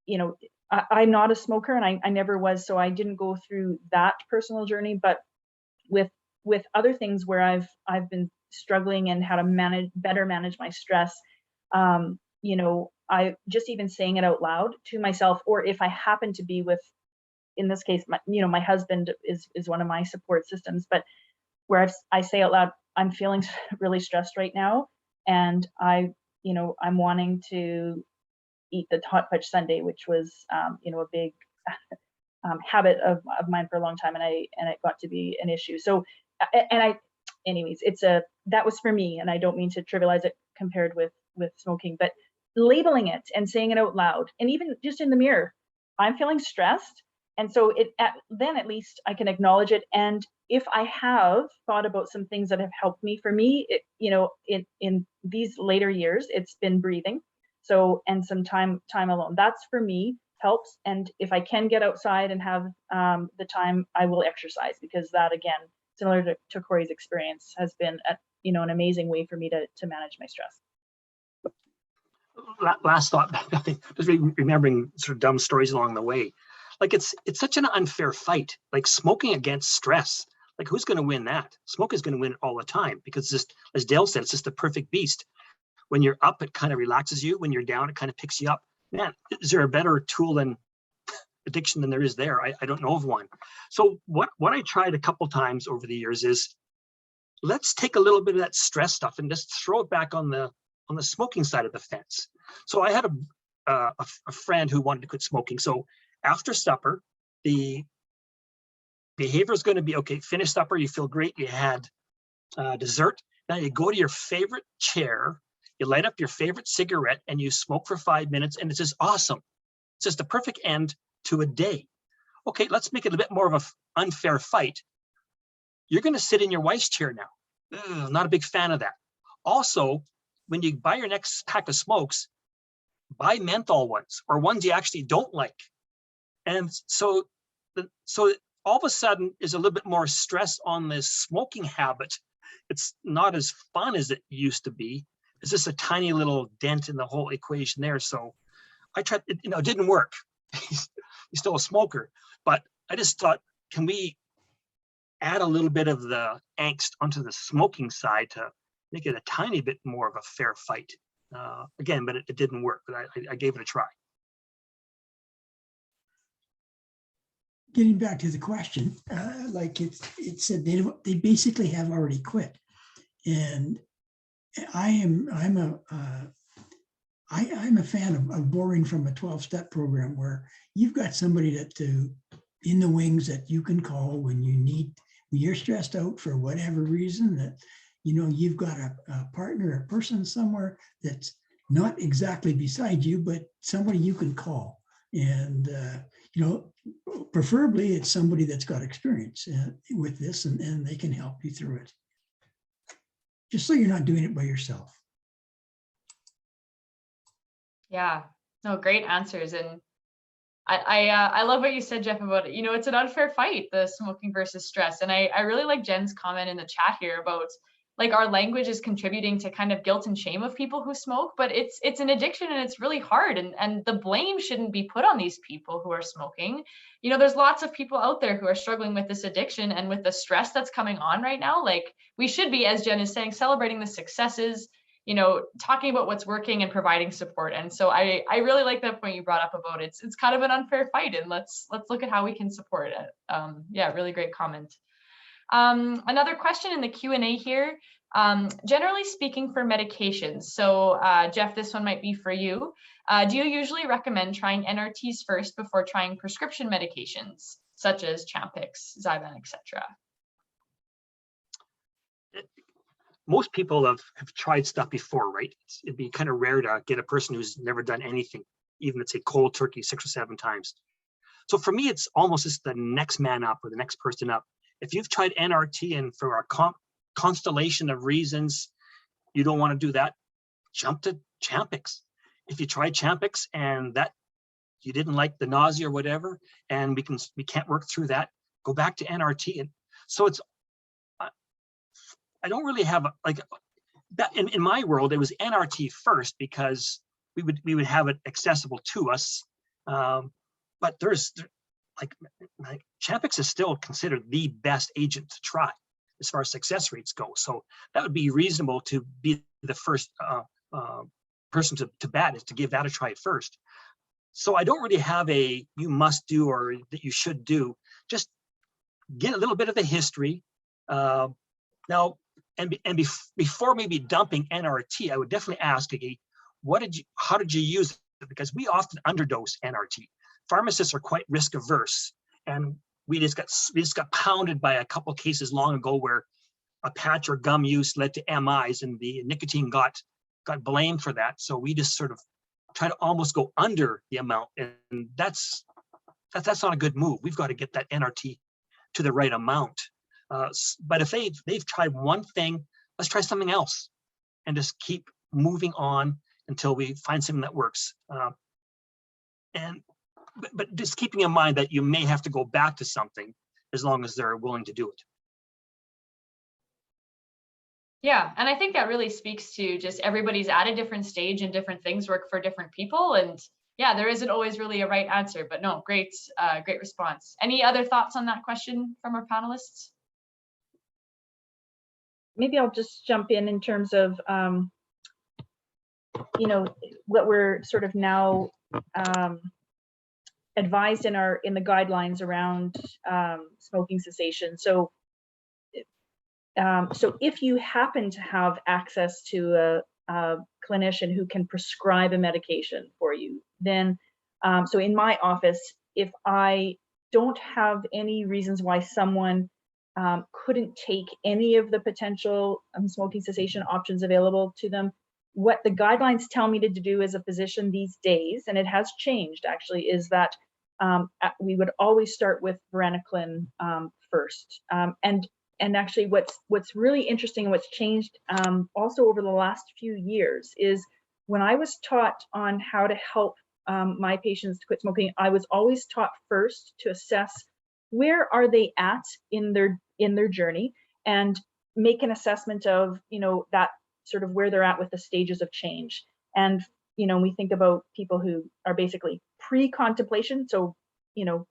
you know, I'm not a smoker, and I never was, so I didn't go through that personal journey. But with other things where I've been struggling and how to better manage my stress, you know, I just even saying it out loud to myself, or if I happen to be with, in this case, my husband is one of my support systems, but where I say out loud, I'm feeling really stressed right now, and I'm wanting to eat the hot fudge sundae, which was a big habit of mine for a long time, and it got to be an issue. So, anyways, that was for me, and I don't mean to trivialize it compared with smoking, but labeling it and saying it out loud, and even just in the mirror, I'm feeling stressed, and so then at least I can acknowledge it. And if I have thought about some things that have helped me, for me, in these later years, it's been breathing. So, and some time alone. That's, for me, helps. And if I can get outside and have the time, I will exercise, because that, again, similar to Corey's experience, has been an amazing way for me to manage my stress. Last thought, just remembering sort of dumb stories along the way. Like, it's such an unfair fight. Like, smoking against stress. Like, who's going to win that? Smoke is going to win all the time, because, just as Dale said, it's just the perfect beast. When you're up, it kind of relaxes you. When you're down, it kind of picks you up. Man, is there a better tool than addiction than there is there? I don't know of one. So what I tried a couple times over the years is, let's take a little bit of that stress stuff and just throw it back on the smoking side of the fence. So I had a friend who wanted to quit smoking. So after supper, the behavior is going to be, okay, finish supper, you feel great, you had dessert. Now you go to your favorite chair, you light up your favorite cigarette, and you smoke for 5 minutes, and it's just awesome. It's just a perfect end to a day. Okay, let's make it a bit more of an unfair fight. You're going to sit in your wife's chair now. Ugh, not a big fan of that. Also, when you buy your next pack of smokes, buy menthol ones, or ones you actually don't like. And so all of a sudden is a little bit more stress on this smoking habit. It's not as fun as it used to be. It's just a tiny little dent in the whole equation there. So I tried, it didn't work. He's still a smoker, but I just thought, can we add a little bit of the angst onto the smoking side to make it a tiny bit more of a fair fight? Again, but it didn't work, but I gave it a try. Getting back to the question, like it said, they basically have already quit, and I'm a fan of borrowing from a 12-step program where you've got somebody that in the wings that you can call when you're stressed out for whatever reason, that you've got a partner, a person somewhere that's not exactly beside you, but somebody you can call. And preferably it's somebody that's got experience with this, and they can help you through it, just so you're not doing it by yourself. Yeah, no, great answers. And I love what you said, Jeff, about it. It's an unfair fight, the smoking versus stress. And I really like Jen's comment in the chat here about, like, our language is contributing to kind of guilt and shame of people who smoke, but it's an addiction, and it's really hard. And the blame shouldn't be put on these people who are smoking. There's lots of people out there who are struggling with this addiction, and with the stress that's coming on right now, like, we should be, as Jen is saying, celebrating the successes, talking about what's working and providing support. And so I really like that point you brought up about it's kind of an unfair fight, and let's look at how we can support it. Yeah, really great comment. Another question in the Q&A here, generally speaking for medications. So Jeff, this one might be for you. Do you usually recommend trying NRTs first before trying prescription medications, such as Champix, Zyban, etc.? Most people have tried stuff before, right? It'd be kind of rare to get a person who's never done anything, even let's say cold turkey 6 or 7 times. So for me, it's almost just the next man up or the next person up. If you've tried NRT and for our constellation of reasons you don't want to do that, jump to Champix. If you try Champix and that you didn't like the nausea or whatever, and we can't work through that, go back to NRT. And so it's, I don't really have like that in my world. It was NRT first because we would have it accessible to us. But there's like Champix is still considered the best agent to try as far as success rates go. So that would be reasonable to be the first person to bat, is to give that a try first. So I don't really have a you must do or that you should do. Just get a little bit of the history. Now, before maybe dumping NRT, I would definitely ask, okay, how did you use it? Because we often underdose NRT. Pharmacists are quite risk averse, and we just got pounded by a couple of cases long ago where a patch or gum use led to MIs, and the nicotine got blamed for that. So we just sort of try to almost go under the amount, and that's not a good move. We've got to get that NRT to the right amount. But if they've tried one thing, let's try something else, and just keep moving on until we find something that works. But just keeping in mind that you may have to go back to something as long as they're willing to do it. Yeah, and I think that really speaks to just everybody's at a different stage and different things work for different people. And yeah, there isn't always really a right answer, but no, great response. Any other thoughts on that question from our panelists? Maybe I'll just jump in terms of, what we're sort of now advised in the guidelines around smoking cessation. So if you happen to have access to a clinician who can prescribe a medication for you, then so in my office, if I don't have any reasons why someone couldn't take any of the potential smoking cessation options available to them, what the guidelines tell me to do as a physician these days, and it has changed actually, is that we would always start with varenicline first. And actually what's really interesting and what's changed also over the last few years is when I was taught on how to help my patients to quit smoking, I was always taught first to assess where are they at in their journey and make an assessment of, that sort of where they're at with the stages of change. And, we think about people who are basically pre-contemplation, so,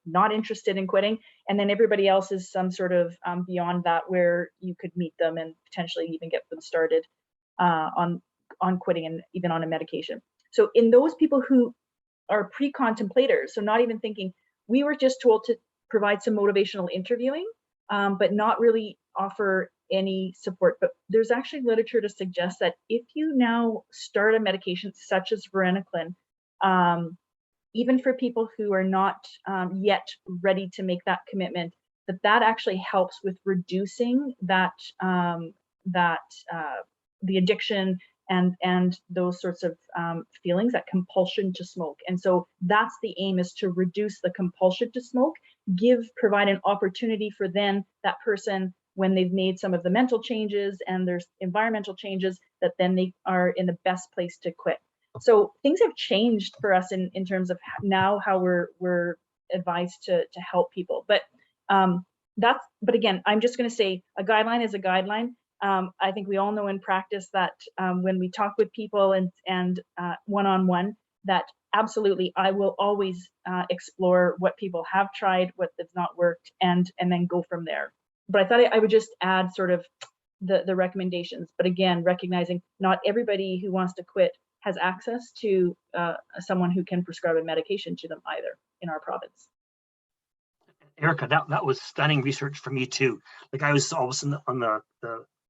not interested in quitting, and then everybody else is some sort of beyond that where you could meet them and potentially even get them started on quitting and even on a medication. So in those people who are pre-contemplators, so not even thinking, we were just told to provide some motivational interviewing, but not really offer any support. But there's actually literature to suggest that if you now start a medication such as varenicline, even for people who are not yet ready to make that commitment, that actually helps with reducing the addiction and those sorts of feelings, that compulsion to smoke. And so that's the aim, is to reduce the compulsion to smoke, provide an opportunity for then that person, when they've made some of the mental changes and there's environmental changes, that then they are in the best place to quit. So things have changed for us in terms of now how we're advised to help people. But again, I'm just going to say a guideline is a guideline. I think we all know in practice that when we talk with people and one-on-one, that absolutely I will always explore what people have tried, what has not worked, and then go from there. But I thought I would just add sort of the recommendations. But again, recognizing not everybody who wants to quit has access to someone who can prescribe a medication to them either in our province. Erica, that was stunning research for me too. Like I was always on the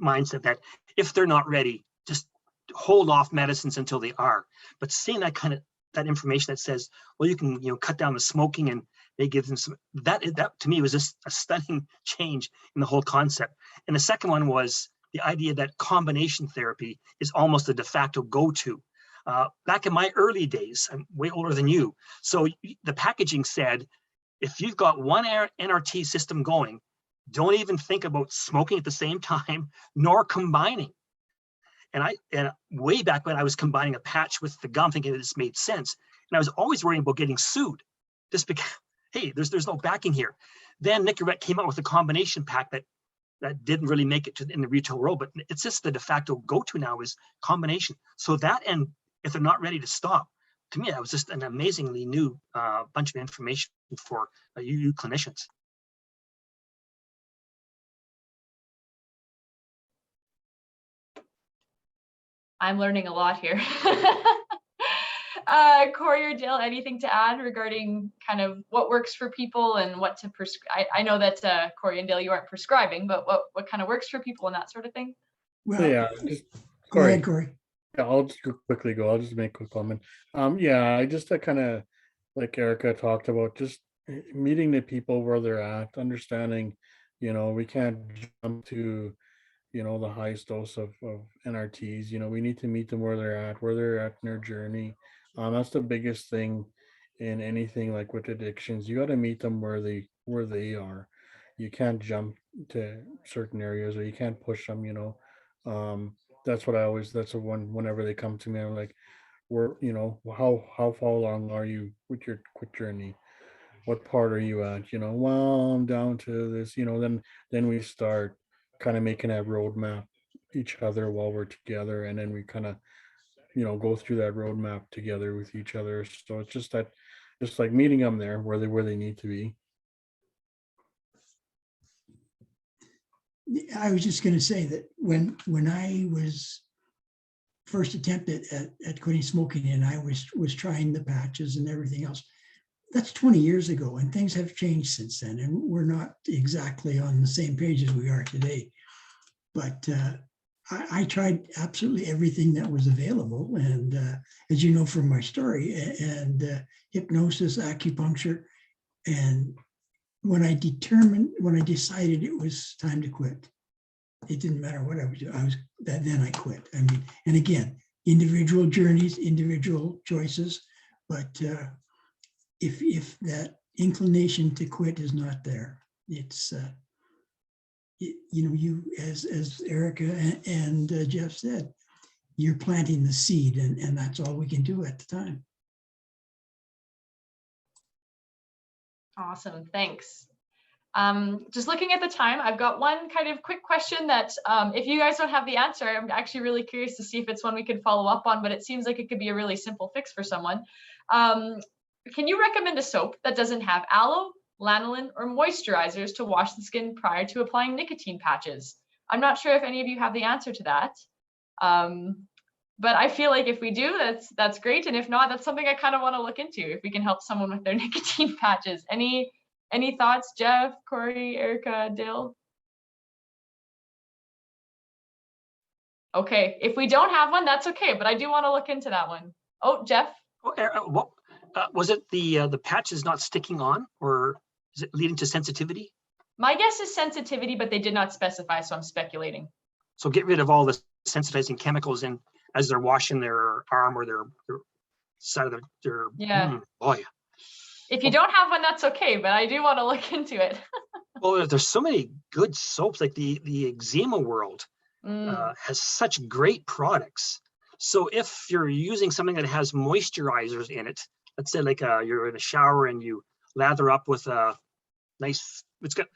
mindset that if they're not ready, just hold off medicines until they are. But seeing that information that says, well, you can cut down the smoking, and they give them some, that to me was just a stunning change in the whole concept. And the second one was the idea that combination therapy is almost a de facto go-to. Back in my early days, I'm way older than you, so the packaging said, if you've got one NRT system going, Don't even think about smoking at the same time, nor combining. And way back when I was combining a patch with the gum, thinking this made sense. And I was always worrying about getting sued, just because, hey, there's no backing here. Then Nicorette came out with a combination pack that didn't really make it in the retail world, but it's just the de facto go-to now is combination. So that, and if they're not ready to stop, to me, that was just an amazingly new bunch of information for you clinicians. I'm learning a lot here. Corey or Jill, anything to add regarding kind of what works for people and what to prescribe? I know that Corey and Jill, you aren't prescribing, but what kind of works for people and that sort of thing? Well, Yeah, go ahead, Corey. Yeah, I'll just quickly go. I'll just make a quick comment. Yeah, I just kind of like Erica talked about, just meeting the people where they're at, understanding, we can't jump to, the highest dose of NRTs. We need to meet them where they're at in their journey. That's the biggest thing in anything like with addictions. You got to meet them where they are. You can't jump to certain areas, or you can't push them. That's the one, whenever they come to me, I'm like, how far along are you with your quit journey? What part are you at? Well, I'm down to this, then we start kind of making that roadmap each other while we're together, and then we kind of go through that roadmap together with each other. So it's just like meeting them there where they need to be. I was just going to say that when I was first attempted at quitting smoking, and I was trying the patches and everything else, that's 20 years ago, and things have changed since then, and we're not exactly on the same page as we are today. But I tried absolutely everything that was available, and as you know from my story, and hypnosis, acupuncture, and when I decided it was time to quit, it didn't matter what I was doing. Then I quit. I mean, and again, individual journeys, individual choices, but if that inclination to quit is not there, it's you, as Erica and Jeff said, you're planting the seed, and that's all we can do at the time. Awesome, thanks. Just looking at the time, I've got one kind of quick question that if you guys don't have the answer, I'm actually really curious to see if it's one we could follow up on, but it seems like it could be a really simple fix for someone. Can you recommend a soap that doesn't have aloe, lanolin, or moisturizers to wash the skin prior to applying nicotine patches? I'm not sure if any of you have the answer to that. But I feel like if we do, that's great. And if not, that's something I kind of want to look into, if we can help someone with their nicotine patches. Any thoughts, Jeff, Corey, Erica, Dale? Okay, if we don't have one, that's okay, but I do want to look into that one. Oh, Jeff? What was it? The patch is not sticking on, or is it leading to sensitivity? My guess is sensitivity, but they did not specify, so I'm speculating. So get rid of all the sensitizing chemicals in as they're washing their arm or their side of their Yeah. Boy. If you don't have one, that's okay, but I do want to look into it. Well, there's so many good soaps, like the eczema world has such great products. So if you're using something that has moisturizers in it, let's say like you're in a shower and you lather up with a nice, it's got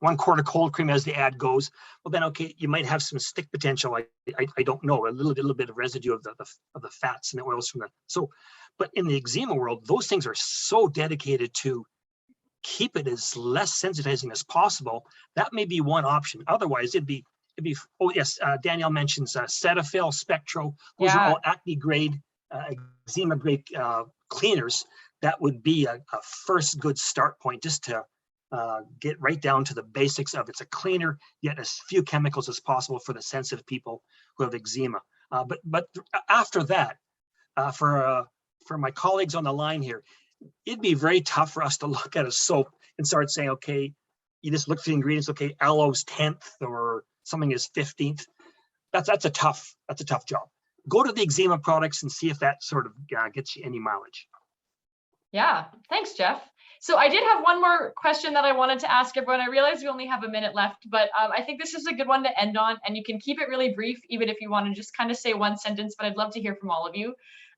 1 quart of cold cream as the ad goes, well then, okay, you might have some stick potential. I don't know, a little bit of residue of the fats and the oils from the, so, but in the eczema world, those things are so dedicated to keep it as less sensitizing as possible. That may be one option. Otherwise, it'd be, oh yes, Danielle mentions Cetaphil, Spectro. Those are all acne grade, eczema grade cleaners. That would be a first good start point, just to get right down to the basics of it's a cleaner, yet as few chemicals as possible for the sensitive people who have eczema. But after that, for my colleagues on the line here, it'd be very tough for us to look at a soap and start saying, okay, you just look for the ingredients, okay, aloe's 10th or something is 15th. That's a tough job. Go to the eczema products and see if that sort of gets you any mileage. Yeah, thanks, Jeff. So I did have one more question that I wanted to ask everyone. I realize we only have a minute left, but I think this is a good one to end on, and you can keep it really brief, even if you want to just kind of say one sentence, but I'd love to hear from all of you.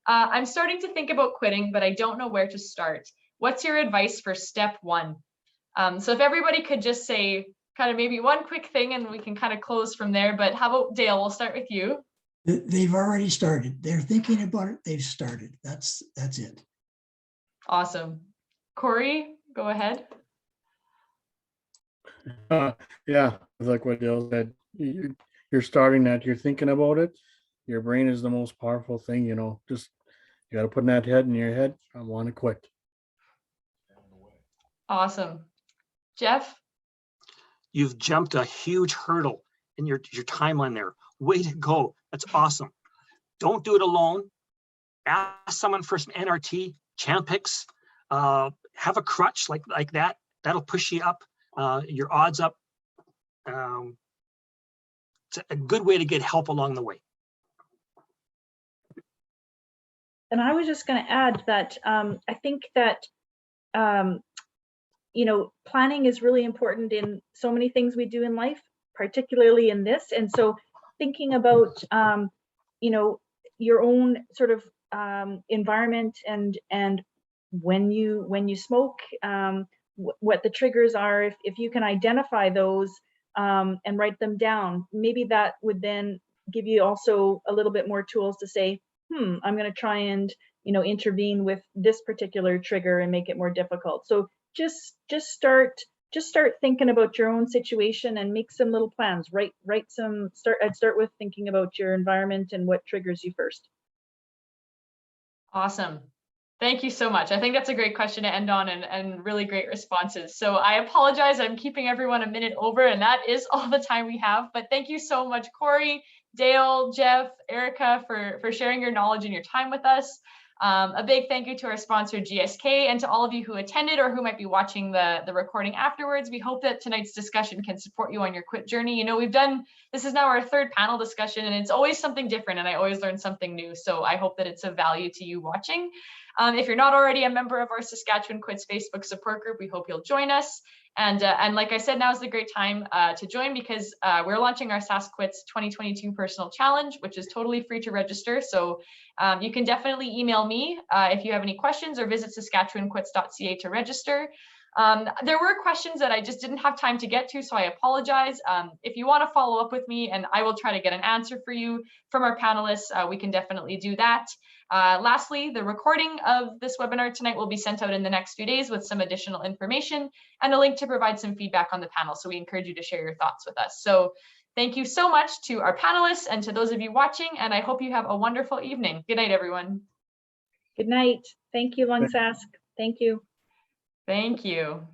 I'm starting to think about quitting, but I don't know where to start. What's your advice for step one? So if everybody could just say kind of maybe one quick thing and we can kind of close from there, but how about Dale, we'll start with you. They've already started. They're thinking about it. They've started. That's it. Awesome. Corey, go ahead. Yeah, like what Dale said, you're starting that, you're thinking about it. Your brain is the most powerful thing, you know, just you got to put in that head in your head. I want to quit. Awesome. Jeff? You've jumped a huge hurdle in your timeline there. Way to go. That's awesome. Don't do it alone. Ask someone for some NRT, Champix, have a crutch like that. That'll push you up, your odds up. It's a good way to get help along the way. And I was just going to add that I think that you know, planning is really important in so many things we do in life, particularly in this. And so thinking about you know, your own sort of environment and when you smoke, what the triggers are, if you can identify those and write them down, maybe that would then give you also a little bit more tools to say, I'm going to try and, you know, intervene with this particular trigger and make it more difficult. So just start thinking about your own situation and make some little plans. I'd start with thinking about your environment and what triggers you first. Awesome. Thank you so much. I think that's a great question to end on and really great responses. So I apologize. I'm keeping everyone a minute over, and that is all the time we have. But thank you so much, Corey, Dale, Jeff, Erica, for sharing your knowledge and your time with us. A big thank you to our sponsor, GSK, and to all of you who attended or who might be watching the recording afterwards. We hope that tonight's discussion can support you on your quit journey. You know, this is now our third panel discussion, and it's always something different, and I always learn something new. So I hope that it's of value to you watching. If you're not already a member of our Saskatchewan Quits Facebook support group, we hope you'll join us. And like I said, now is the great time to join, because we're launching our Sask Quits 2022 personal challenge, which is totally free to register. So you can definitely email me if you have any questions, or visit saskatchewanquits.ca to register. There were questions that I just didn't have time to get to, so I apologize. If you want to follow up with me, and I will try to get an answer for you from our panelists, we can definitely do that. Lastly, the recording of this webinar tonight will be sent out in the next few days with some additional information and a link to provide some feedback on the panel. So we encourage you to share your thoughts with us. So thank you so much to our panelists and to those of you watching, and I hope you have a wonderful evening. Good night, everyone. Good night. Thank you, Lung Sask. Thank you. Thank you.